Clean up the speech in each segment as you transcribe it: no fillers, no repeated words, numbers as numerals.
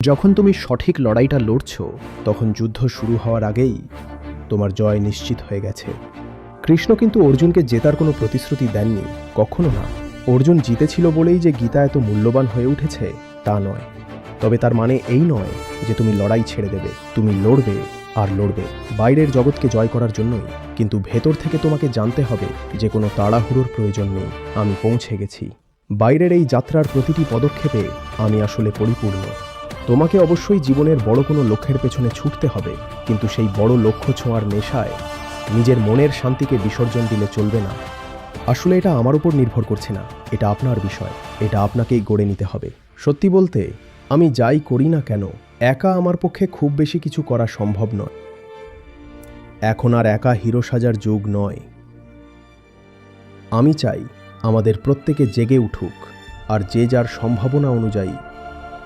যখন তুমি সঠিক লড়াইটা লড়ছ, তখন যুদ্ধ শুরু হওয়ার আগেই তোমার জয় নিশ্চিত হয়ে গেছে। কৃষ্ণ কিন্তু অর্জুনকে জেতার কোনো প্রতিশ্রুতি দেননি, কখনো না। অর্জুন জিতেছিল বলেই যে গীতা এত মূল্যবান হয়ে উঠেছে তা নয়। তবে তার মানে এই নয় যে তুমি লড়াই ছেড়ে দেবে। তুমি লড়বে আর লড়বে, বাইরের জগৎকে জয় করার জন্যই। কিন্তু ভেতর থেকে তোমাকে জানতে হবে যে কোনো তাড়াহুড়োর প্রয়োজন নেই, আমি পৌঁছে গেছি। বাইরের এই যাত্রার প্রতিটি পদক্ষেপে আমি আসলে পরিপূর্ণ। তোমাকে অবশ্যই জীবনের বড় কোনো লক্ষ্যের পেছনে ছুটতে হবে, কিন্তু সেই বড় লক্ষ্য ছোঁয়ার নেশায় নিজের মনের শান্তিকে বিসর্জন দিলে চলবে না। আসলে এটা আমার উপর নির্ভর করছে না, এটা আপনার বিষয়, এটা আপনাকেই গড়ে নিতে হবে। সত্যি বলতে, আমি যাই করি না কেন, একা আমার পক্ষে খুব বেশি কিছু করা সম্ভব নয়। এখন আর একা হিরো সাজার যুগ নয়। আমি চাই আমাদের প্রত্যেকে জেগে উঠুক আর যে যার সম্ভাবনা অনুযায়ী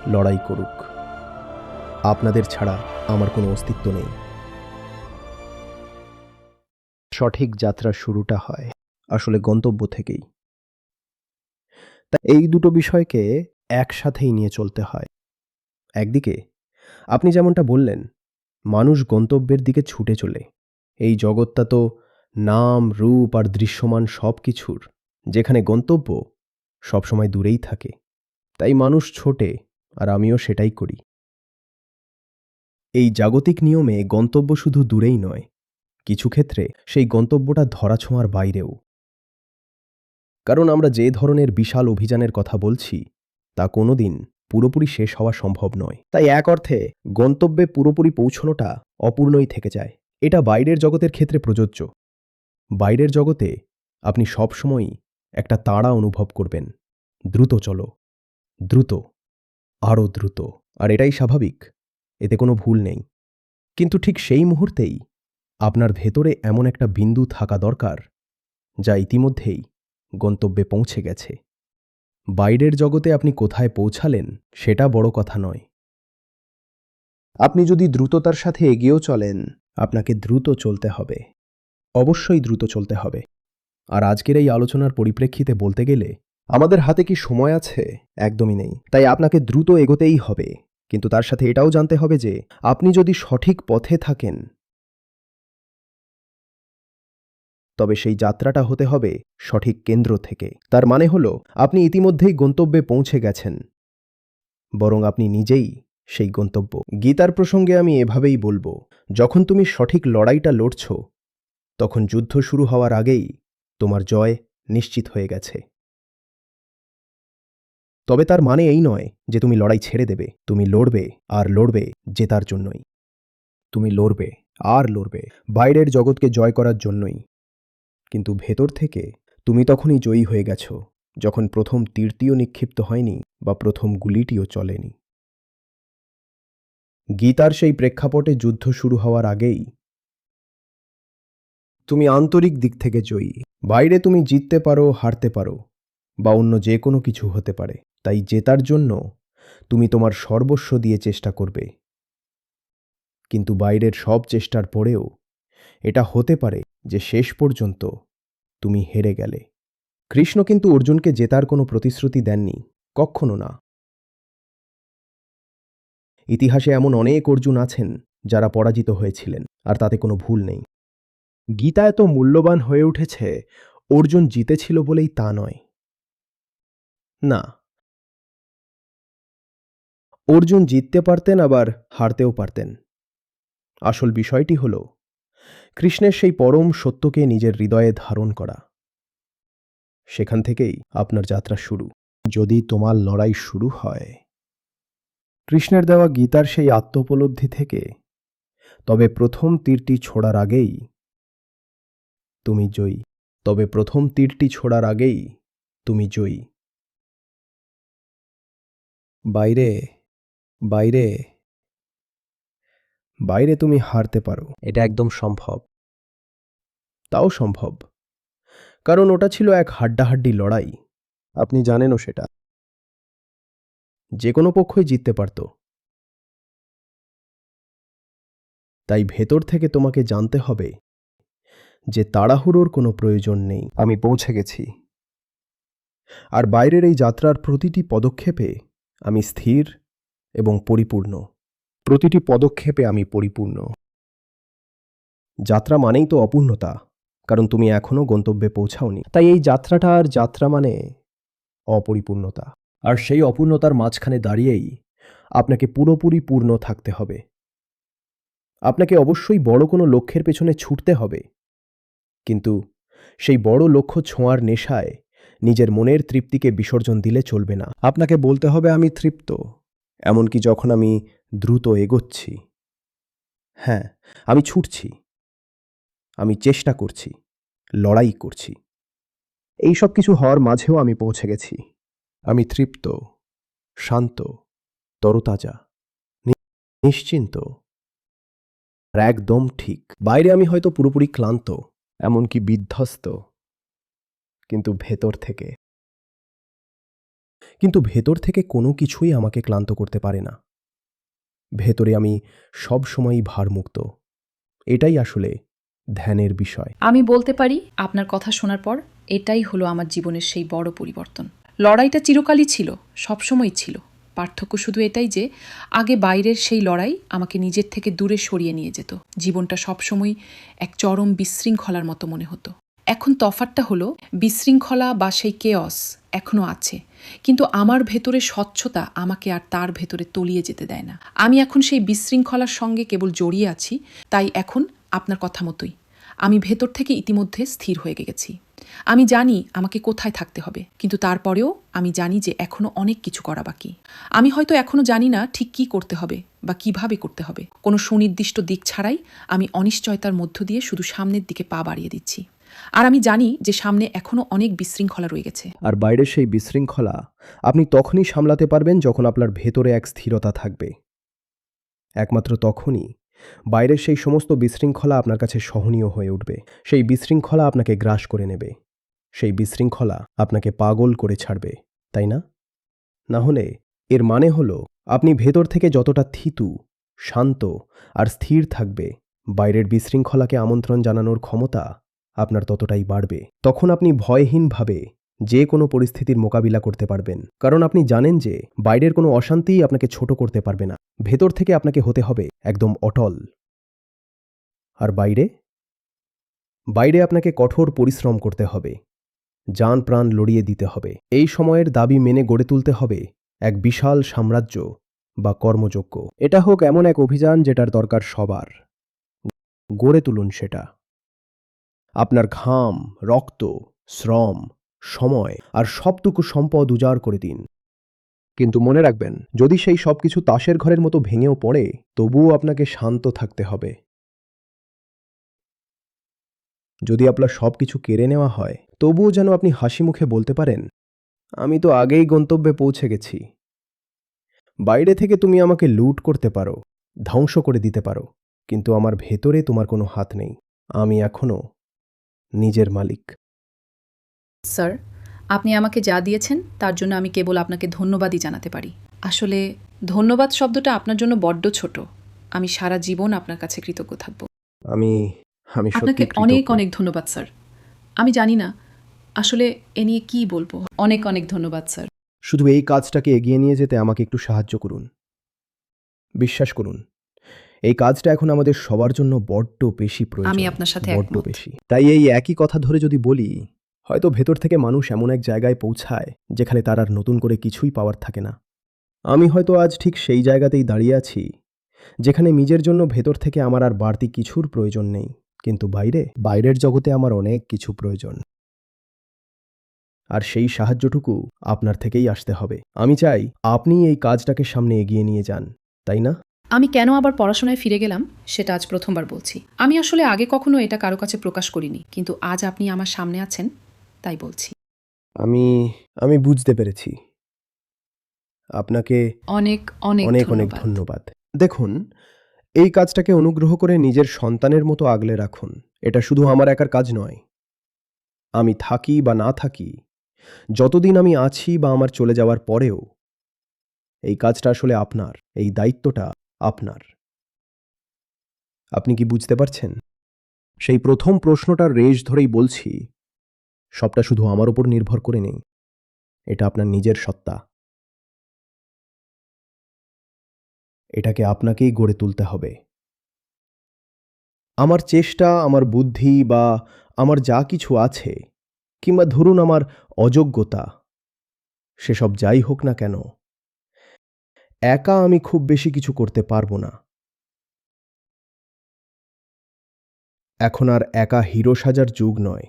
লড়াই করুক। আপনাদের ছাড়া আমার কোনো অস্তিত্ব নেই। সঠিক যাত্রার শুরুটা হয় আসলে গন্তব্য থেকেই। তা এই দুটো বিষয়কে একসাথেই নিয়ে চলতে হয়। একদিকে আপনি যেমনটা বললেন, মানুষ গন্তব্যের দিকে ছুটে চলে। এই জগৎটা তো নাম, রূপ আর দৃশ্যমান সব কিছুর, যেখানে গন্তব্য সবসময় দূরেই থাকে। তাই মানুষ ছোটে, আর আমিও সেটাই করি। এই জাগতিক নিয়মে গন্তব্য শুধু দূরেই নয়, কিছু ক্ষেত্রে সেই গন্তব্যটা ধরাছোঁয়ার বাইরেও। কারণ আমরা যে ধরনের বিশাল অভিযানের কথা বলছি তা কোনোদিন পুরোপুরি শেষ হওয়া সম্ভব নয়। তাই এক অর্থে গন্তব্যে পুরোপুরি পৌঁছনোটা অপূর্ণই থেকে যায়। এটা বাইরের জগতের ক্ষেত্রে প্রযোজ্য। বাইরের জগতে আপনি সবসময়ই একটা তাড়া অনুভব করবেন। দ্রুত চলো, দ্রুত, আরও দ্রুত। আর এটাই স্বাভাবিক, এতে কোনো ভুল নেই। কিন্তু ঠিক সেই মুহূর্তেই আপনার ভেতরে এমন একটা বিন্দু থাকা দরকার যা ইতিমধ্যেই গন্তব্যে পৌঁছে গেছে। বাইরের জগতে আপনি কোথায় পৌঁছালেন সেটা বড় কথা নয়। আপনি যদি দ্রুততার সাথে এগিয়েও চলেন, আপনাকে দ্রুত চলতে হবে, অবশ্যই দ্রুত চলতে হবে। আর আজকের এই আলোচনার পরিপ্রেক্ষিতে বলতে গেলে আমাদের হাতে কি সময় আছে? একদমই নেই। তাই আপনাকে দ্রুত এগোতেই হবে, কিন্তু তার সাথে এটাও জানতে হবে যে আপনি যদি সঠিক পথে থাকেন, তবে সেই যাত্রাটা হতে হবে সঠিক কেন্দ্র থেকে। তার মানে হলো আপনি ইতিমধ্যেই গন্তব্যে পৌঁছে গেছেন, বরং আপনি নিজেই সেই গন্তব্য। গীতার প্রসঙ্গে আমি এভাবেই বলবো, যখন তুমি সঠিক লড়াইটা লড়ছ, তখন যুদ্ধ শুরু হওয়ার আগেই তোমার জয় নিশ্চিত হয়ে গেছে। তবে তার মানে এই নয় যে তুমি লড়াই ছেড়ে দেবে। তুমি লড়বে আর লড়বে জেতার জন্যই। তুমি লড়বে আর লড়বে বাইরের জগৎকে জয় করার জন্যই। কিন্তু ভেতর থেকে তুমি তখনই জয়ী হয়ে গেছ যখন প্রথম তীরটিও নিক্ষিপ্ত হয়নি বা প্রথম গুলিটিও চলেনি। গীতার সেই প্রেক্ষাপটে যুদ্ধ শুরু হওয়ার আগেই তুমি আন্তরিক দিক থেকে জয়ী। বাইরে তুমি জিততে পারো, হারতে পারো, বা অন্য যে কোনো কিছু হতে পারে। তাই জেতার জন্য তুমি তোমার সর্বস্ব দিয়ে চেষ্টা করবে। কিন্তু বাইরের সব চেষ্টার পরেও এটা হতে পারে যে শেষ পর্যন্ত তুমি হেরে গেলে। কৃষ্ণ কিন্তু অর্জুনকে জেতার কোনো প্রতিশ্রুতি দেননি, কখনো না। ইতিহাসে এমন অনেক অর্জুন আছেন যারা পরাজিত হয়েছিলেন, আর তাতে কোনো ভুল নেই। গীতা এত মূল্যবান হয়ে উঠেছে অর্জুন জিতেছিল বলেই তা নয়। না, অর্জুন জিততে পারতেন, আবার হারতেও পারতেন। আসল বিষয়টি হল কৃষ্ণের সেই পরম সত্যকে নিজের হৃদয়ে ধারণ করা। সেখান থেকেই আপনার যাত্রা শুরু। যদি তোমার লড়াই শুরু হয় কৃষ্ণের দেওয়া গীতার সেই আত্মোপলব্ধি থেকে, তবে প্রথম তীরটি ছোড়ার আগেই তুমি জয়ী। তবে প্রথম তীরটি ছোড়ার আগেই তুমি জয়ী। বাইরে বাইরে বাইরে তুমি হারতে পারো, এটা একদম সম্ভব। তাও সম্ভব, কারণ ওটা ছিল এক হাড্ডাহাড্ডি লড়াই। আপনি জানেনও সেটা। যে কোনো পক্ষই জিততে পারত। তাই ভেতর থেকে তোমাকে জানতে হবে যে তাড়াহুড়োর কোনো প্রয়োজন নেই, আমি পৌঁছে গেছি। আর বাইরের এই যাত্রার প্রতিটি পদক্ষেপে আমি স্থির, এবং পরিপূর্ণ। প্রতিটি পদক্ষেপে আমি পরিপূর্ণ। যাত্রা মানেই তো অপূর্ণতা, কারণ তুমি এখনও গন্তব্যে পৌঁছাওনি। তাই এই যাত্রাটা আর যাত্রা মানে অপরিপূর্ণতা। আর সেই অপূর্ণতার মাঝখানে দাঁড়িয়েই আপনাকে পুরোপুরি পূর্ণ থাকতে হবে। আপনাকে অবশ্যই বড় কোনো লক্ষ্যের পেছনে ছুটতে হবে, কিন্তু সেই বড় লক্ষ্য ছোঁয়ার নেশায় নিজের মনের তৃপ্তিকে বিসর্জন দিলে চলবে না। আপনাকে বলতে হবে আমি তৃপ্ত, এমনকি যখন আমি দ্রুত এগোচ্ছি। হ্যাঁ, আমি ছুটছি, আমি চেষ্টা করছি, লড়াই করছি। এই সব কিছু হওয়ার মাঝেও আমি পৌঁছে গেছি। আমি তৃপ্ত, শান্ত, তরতাজা, নিশ্চিন্ত, আর একদম ঠিক। বাইরে আমি হয়তো পুরোপুরি ক্লান্ত, এমনকি বিধ্বস্ত, কিন্তু ভেতর থেকে কোনো কিছুই আমাকে ক্লান্ত করতে পারে না। ভেতরে আমি সব সময়ই ভারমুক্ত। এটাই আসলে ধ্যানের বিষয়। আমি বলতে পারি আপনার কথা শোনার পর এটাই হলো আমার জীবনের সেই বড় পরিবর্তন। লড়াইটা চিরকালই ছিল, সবসময়ই ছিল। পার্থক্য শুধু এটাই যে আগে বাইরের সেই লড়াই আমাকে নিজের থেকে দূরে সরিয়ে নিয়ে যেত। জীবনটা সবসময় এক চরম বিশৃঙ্খলার মতো মনে হতো। এখন তফাৎটা হলো বিশৃঙ্খলা বা সেই কেয়স এখনও আছে, কিন্তু আমার ভেতরে স্বচ্ছতা আমাকে আর তার ভেতরে তলিয়ে যেতে দেয় না। আমি এখন সেই বিশৃঙ্খলার সঙ্গে কেবল জড়িয়ে আছি। তাই এখন আপনার কথা মতোই আমি ভেতর থেকে ইতিমধ্যে স্থির হয়ে গেছি। আমি জানি আমাকে কোথায় থাকতে হবে, কিন্তু তারপরেও আমি জানি যে এখনো অনেক কিছু করা বাকি। আমি হয়তো এখনো জানি না ঠিক কী করতে হবে বা কিভাবে করতে হবে। কোনো সুনির্দিষ্ট দিক ছাড়াই আমি অনিশ্চয়তার মধ্য দিয়ে শুধু সামনের দিকে পা বাড়িয়ে দিচ্ছি। আর আমি জানি যে সামনে এখনো অনেক বিশৃঙ্খলা রয়ে গেছে। আর বাইরের সেই বিশৃঙ্খলা আপনি তখনই সামলাতে পারবেন যখন আপনার ভেতরে এক স্থিরতা থাকবে। একমাত্র তখনই বাইরের সেই সমস্ত বিশৃঙ্খলা আপনার কাছে সহনীয় হয়ে উঠবে। সেই বিশৃঙ্খলা আপনাকে গ্রাস করে নেবে। সেই বিশৃঙ্খলা আপনাকে পাগল করে ছাড়বে, তাই না? না হলে এর মানে হলো আপনি ভেতর থেকে যতটা থিতু, শান্ত আর স্থির থাকবে, বাইরের বিশৃঙ্খলাকে আমন্ত্রণ জানানোর ক্ষমতা আপনার ততটাই বাড়বে। তখন আপনি ভয়হীনভাবে যে কোনো পরিস্থিতির মোকাবিলা করতে পারবেন, কারণ আপনি জানেন যে বাইরের কোনো অশান্তিই আপনাকে ছোট করতে পারবে না। ভেতর থেকে আপনাকে হতে হবে একদম অটল। আর বাইরে আপনাকে কঠোর পরিশ্রম করতে হবে, জান প্রাণ লড়িয়ে দিতে হবে। এই সময়ের দাবি মেনে গড়ে তুলতে হবে এক বিশাল সাম্রাজ্য বা কর্মযজ্ঞ। এটা হোক এমন এক অভিযান যেটার দরকার সবার। গড়ে তুলুন সেটা। আপনার ঘাম, রক্ত, শ্রম, সময় আর সবটুকু সম্পদ উজাড় করে দিন। কিন্তু মনে রাখবেন, যদি সেই সব কিছু তাসের ঘরের মতো ভেঙেও পড়ে, তবুও আপনাকে শান্ত থাকতে হবে। যদি আপনার সব কিছু কেড়ে নেওয়া হয়, তবুও যেন আপনি হাসি মুখে বলতে পারেন, আমি তো আগেই গন্তব্যে পৌঁছে গেছি। বাইরে থেকে তুমি আমাকে লুট করতে পারো, ধ্বংস করে দিতে পারো, কিন্তু আমার ভেতরে তোমার কোনো হাত নেই। আমি এখনো নিজের মালিক। স্যার, আপনি আমাকে যা দিয়েছেন তার জন্য আমি কেবল আপনাকে ধন্যবাদই জানাতে পারি। আসলে ধন্যবাদ শব্দটা আপনার জন্য বড্ড ছোট। আমি সারা জীবন আপনার কাছে কৃতজ্ঞ থাকব। আমি আপনাকে সত্যি অনেক কৃতজ্ঞ। অনেক ধন্যবাদ স্যার। আমি জানি না আসলে এ নিয়ে কী বলবো। অনেক অনেক ধন্যবাদ স্যার। শুধু এই কাজটাকে এগিয়ে নিয়ে যেতে আমাকে একটু সাহায্য করুন। বিশ্বাস করুন, এই কাজটা এখন আমাদের সবার জন্য বড্ড বেশি প্রয়োজন। আমি আপনার সাথে বড্ড একমত। বেশি। তাই এই একই কথা ধরে যদি বলি, হয়তো ভেতর থেকে মানুষ এমন এক জায়গায় পৌঁছায় যেখানে তার আর নতুন করে কিছুই পাওয়ার থাকে না। আমি হয়তো আজ ঠিক সেই জায়গাতেই দাঁড়িয়ে আছি যেখানে নিজের জন্য ভেতর থেকে আমার আর বাড়তি কিছুর প্রয়োজন নেই, কিন্তু বাইরের জগতে আমার অনেক কিছু প্রয়োজন। আর সেই সাহায্যটুকু আপনার থেকেই আসতে হবে। আমি চাই আপনি এই কাজটাকে সামনে এগিয়ে নিয়ে যান, তাই না? আমি কেন আবার পড়াশোনায় ফিরে গেলাম সেটা আজ প্রথমবার বলছি। আমি আসলে আগে কখনো এটা কারো কাছে প্রকাশ করিনি, কিন্তু আজ আপনি আমার সামনে আছেন তাই বলছি। আমি বুঝতে পেরেছি। আপনাকে অনেক অনেক অনেক অনেক ধন্যবাদ। ধন্যবাদ। দেখুন, এই কাজটাকে অনুগ্রহ করে নিজের সন্তানের মতো আগলে রাখুন। এটা শুধু আমার একার কাজ নয়। আমি থাকি বা না থাকি, যতদিন আমি আছি বা আমার চলে যাওয়ার পরেও, এই কাজটা আসলে আপনার, এই দায়িত্বটা আপনার। আপনি কি বুঝতে পারছেন? সেই প্রথম প্রশ্নটার রেশ ধরেই বলছি, সবটা শুধু আমার উপর নির্ভর করে নেই। এটা আপনার নিজের সত্তা। এটাকে আপনাকেই গড়ে তুলতে হবে। আমার চেষ্টা, আমার বুদ্ধি বা আমার যা কিছু আছে, কিংবা ধরুন আমার অযোগ্যতা, সেসব যাই হোক না কেন, একা আমি খুব বেশি কিছু করতে পারবো না। এখন আর একা হিরো সাজার যুগ নয়।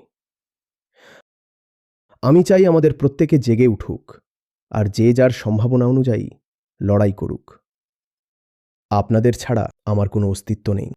আমি চাই আমাদের প্রত্যেকে জেগে উঠুক, আর যে যার সম্ভাবনা অনুযায়ী লড়াই করুক। আপনাদের ছাড়া আমার কোনো অস্তিত্ব নেই।